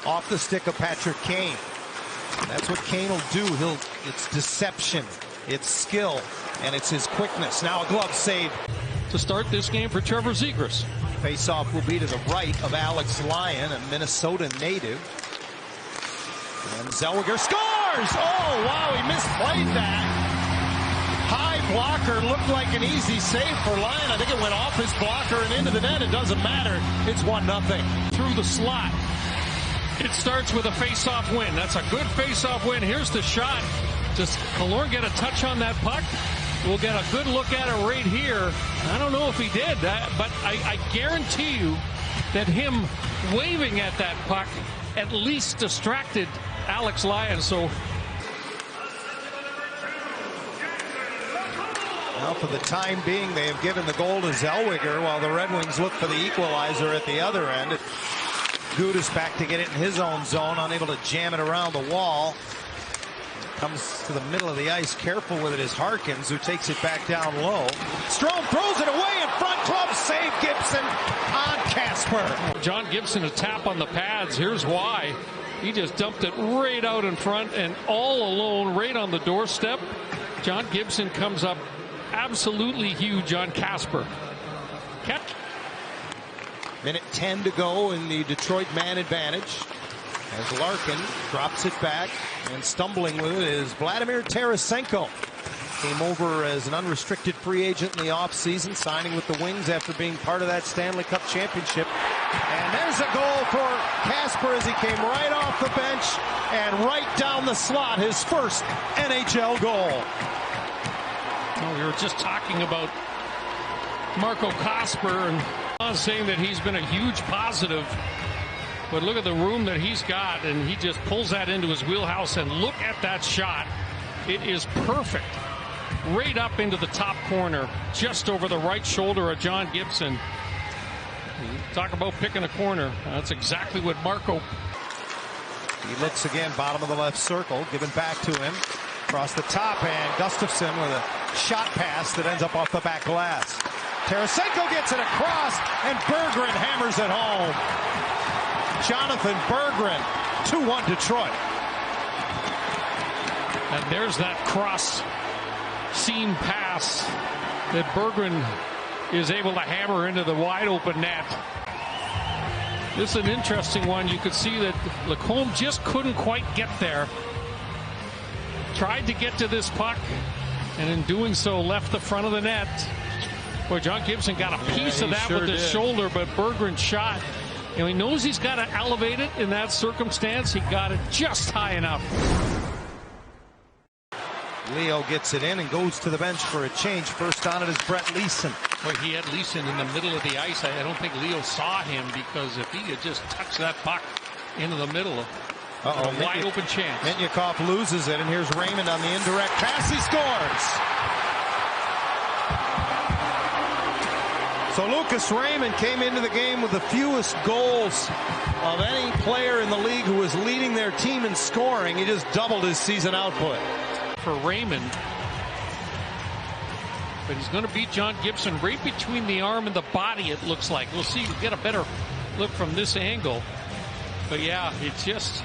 off the stick of Patrick Kane. That's what Kane will do. It's deception, it's skill, and it's his quickness. Now a glove save to start this game for Trevor Zegras. Face-off will be to the right of Alex Lyon, a Minnesota native. And Zellweger scores! Oh, wow, he misplayed that. High blocker looked like an easy save for Lyon. I think it went off his blocker and into the net. It doesn't matter. It's 1-0. Through the slot. It starts with a face-off win. That's a good face-off win. Here's the shot. Does Killorn get a touch on that puck? We'll get a good look at it right here. I don't know if he did, but I guarantee you that him waving at that puck at least distracted Alex Lyon. So now, for the time being, they have given the goal to Zellweger while the Red Wings look for the equalizer at the other end. Gudas back to get it in his own zone, unable to jam it around the wall. Comes to the middle of the ice, careful with it is Harkins, who takes it back down low. Strome throws it away in front, glove save, Gibson on Kasper. John Gibson a tap on the pads. Here's why. He just dumped it right out in front and all alone right on the doorstep. John Gibson comes up absolutely huge on Kasper. Minute 10 to go in the Detroit man advantage. As Larkin drops it back, and stumbling with it is Vladimir Tarasenko. Came over as an unrestricted free agent in the offseason, signing with the Wings after being part of that Stanley Cup championship. And there's a goal for Kasper as he came right off the bench and right down the slot, his first NHL goal. Well, we were just talking about Marco Kasper and saying that he's been a huge positive. But look at the room that he's got, and he just pulls that into his wheelhouse, and look at that shot. It is perfect. Right up into the top corner, just over the right shoulder of John Gibson. Talk about picking a corner. That's exactly what Marco. He looks again, bottom of the left circle, given back to him. Across the top, and Gustafsson with a shot pass that ends up off the back glass. Tarasenko gets it across, and Berggren hammers it home. Jonathan Berggren, 2-1 Detroit. And there's that cross seam pass that Berggren is able to hammer into the wide open net. This is an interesting one. You could see that Lacombe just couldn't quite get there. Tried to get to this puck, and in doing so left the front of the net. Boy, John Gibson got a piece of that with his shoulder, but Berggren shot. And he knows he's got to elevate it in that circumstance. He got it just high enough. Leo gets it in and goes to the bench for a change. First on it is Brett Leason. Well, he had Leason in the middle of the ice. I don't think Leo saw him, because if he had just touched that puck into the middle, a wide open chance. Mintyukov loses it, and here's Raymond on the indirect pass. He scores. So Lucas Raymond came into the game with the fewest goals of any player in the league who was leading their team in scoring. He just doubled his season output. For Raymond. But he's going to beat John Gibson right between the arm and the body, it looks like. We'll see. We'll get a better look from this angle. But yeah, it's just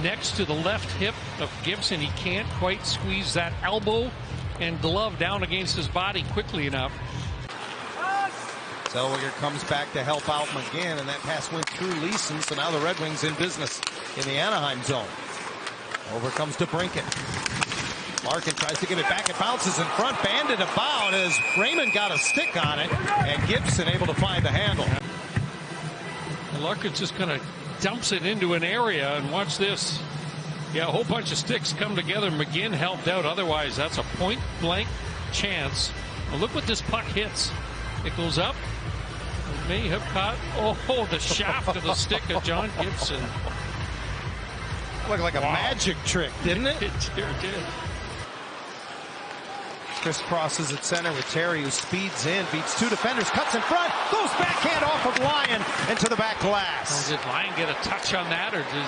next to the left hip of Gibson. He can't quite squeeze that elbow and glove down against his body quickly enough. Zellweger comes back to help out McGinn, and that pass went through Leeson, so now the Red Wings in business in the Anaheim zone. Over comes to Brinket. Larkin tries to give it back. It bounces in front, banded about as Raymond got a stick on it, and Gibson able to find the handle. And Larkin just kind of dumps it into an area, and watch this. Yeah, a whole bunch of sticks come together. McGinn helped out. Otherwise, that's a point-blank chance. Well, look what this puck hits. It goes up. It may have caught, the shaft of the stick of John Gibson. Looked like a magic trick, didn't it? It sure did. Crisscrosses at center with Terry, who speeds in, beats two defenders, cuts in front, goes backhand off of Lyon into the back glass. Did Lyon get a touch on that, or did...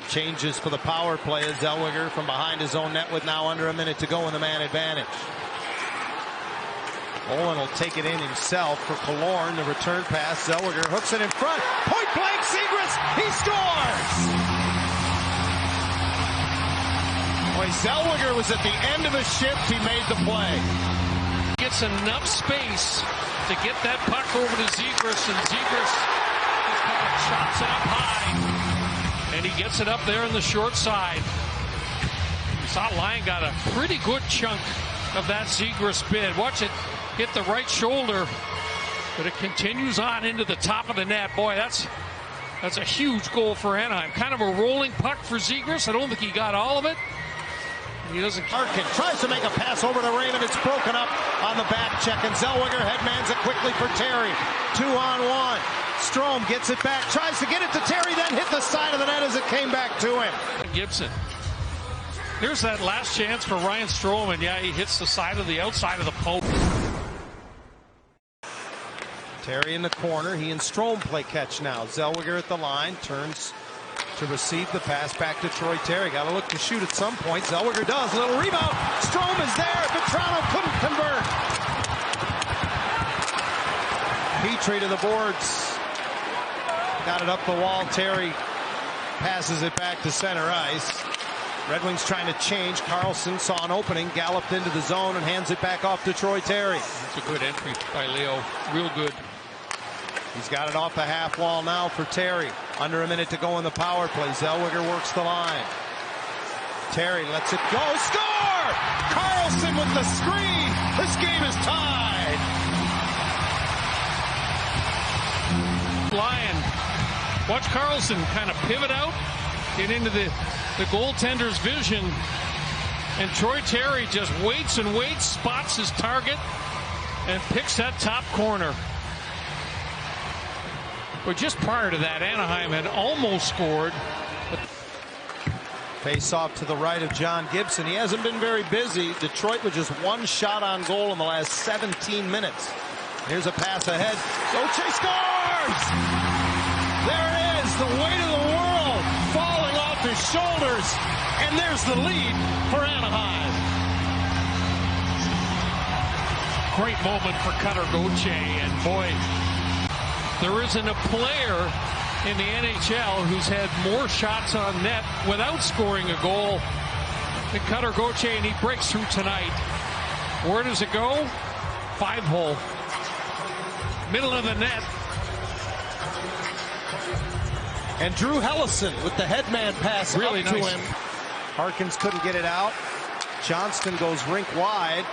Changes for the power play as Zellweger from behind his own net with now under a minute to go in the man advantage. Owen will take it in himself for Killorn. The return pass. Zellweger hooks it in front. Point Blake Zegras, he scores! When Zellweger was at the end of his shift, he made the play. Gets enough space to get that puck over to Zegras, and Zegras just kind of chops it up high, and he gets it up there in the short side. You saw Lyon got a pretty good chunk of that Zegras bid. Watch it hit the right shoulder, but it continues on into the top of the net. Boy, that's a huge goal for Anaheim. Kind of a rolling puck for Zegras. I don't think he got all of it. He doesn't. Larkin tries to make a pass over to Raymond. It's broken up on the back check, and Zellweger headmans it quickly for Terry. 2-on-1. Strome gets it back, tries to get it to Terry, then hit the side of the net as it came back to him. Gibson. Here's that last chance for Ryan Strome, and yeah, he hits the outside of the post. Terry in the corner. He and Strome play catch now. Zellweger at the line, turns to receive the pass back to Troy Terry. Got to look to shoot at some point. Zellweger does. A little rebound. Strome is there. Vetrano couldn't convert. Petrie to the boards. Got it up the wall. Terry passes it back to center ice. Red Wings trying to change. Carlson saw an opening, galloped into the zone, and hands it back off to Troy Terry. That's a good entry by Leo. Real good. He's got it off the half wall now for Terry. Under a minute to go in the power play. Zellweger works the line. Terry lets it go. Score! Carlson with the screen. This game is tied. Lyon. Watch Carlson kind of pivot out, get into the goaltender's vision, and Troy Terry just waits and waits, spots his target, and picks that top corner. But just prior to that, Anaheim had almost scored. Face off to the right of John Gibson. He hasn't been very busy. Detroit with just one shot on goal in the last 17 minutes. Here's a pass ahead. Gauthier scores! There it is, the weight of the world falling off his shoulders. And there's the lead for Anaheim. Great moment for Cutter Gauthier, and boy, there isn't a player in the NHL who's had more shots on net without scoring a goal than Cutter Gauthier, and he breaks through tonight. Where does it go? 5-hole. Middle of the net. And Drew Hellison with the headman pass really up to nice. him. Harkins couldn't get it out. Johnston goes rink wide.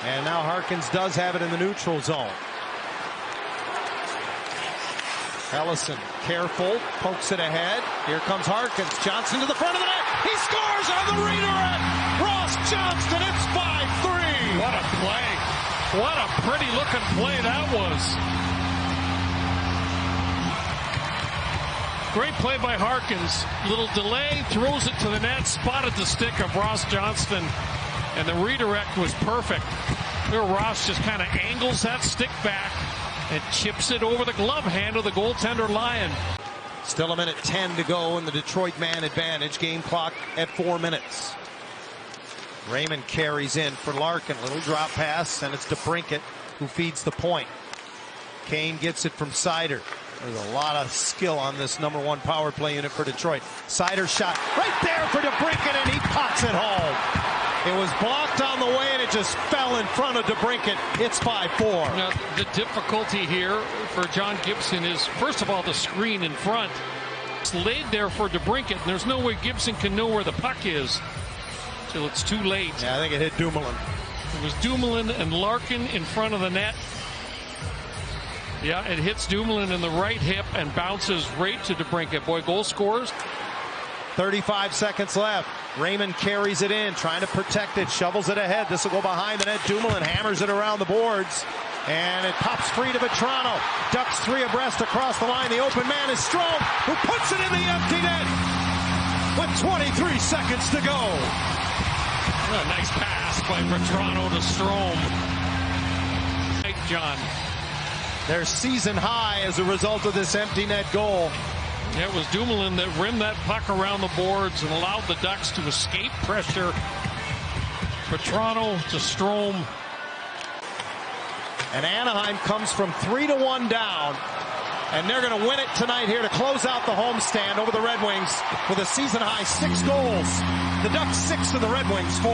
And now Harkins does have it in the neutral zone. Hellison, careful, pokes it ahead. Here comes Harkins. Johnston to the front of the net. He scores on the redirect. Ross Johnston, it's 5-3. What a play. What a pretty looking play that was. Great play by Harkins. Little delay, throws it to the net, spotted the stick of Ross Johnston, and the redirect was perfect. There Ross just kind of angles that stick back and chips it over the glove hand of the goaltender Lyon. Still 1:10 to go in the Detroit man advantage. Game clock at 4 minutes. Raymond carries in for Larkin. Little drop pass, and it's DeBrincat who feeds the point. Kane gets it from Seider. There's a lot of skill on this number one power play unit for Detroit. Seider shot right there for DeBrincat, and he pots it home. It was blocked on the way, and it just fell in front of DeBrincat. It's 5-4. Now, the difficulty here for John Gibson is, first of all, the screen in front. It's laid there for DeBrincat, and there's no way Gibson can know where the puck is till it's too late. Yeah, I think it hit Dumoulin. It was Dumoulin and Larkin in front of the net. Yeah, it hits Dumoulin in the right hip and bounces right to DeBrincat. Boy, goal scores. 35 seconds left. Raymond carries it in, trying to protect it, shovels it ahead. This will go behind the net. Dumoulin hammers it around the boards, and it pops free to Vetrano. Ducks three abreast across the line. The open man is Strome, who puts it in the empty net with 23 seconds to go. What a nice pass by Vetrano to Strome. Thank John. Their season high as a result of this empty net goal. It was Dumoulin that rimmed that puck around the boards and allowed the Ducks to escape pressure. Vetrano to Strome. And Anaheim comes from 3-1 down And they're going to win it tonight here to close out the homestand over the Red Wings with a season-high 6 goals. The Ducks 6 and the Red Wings 4.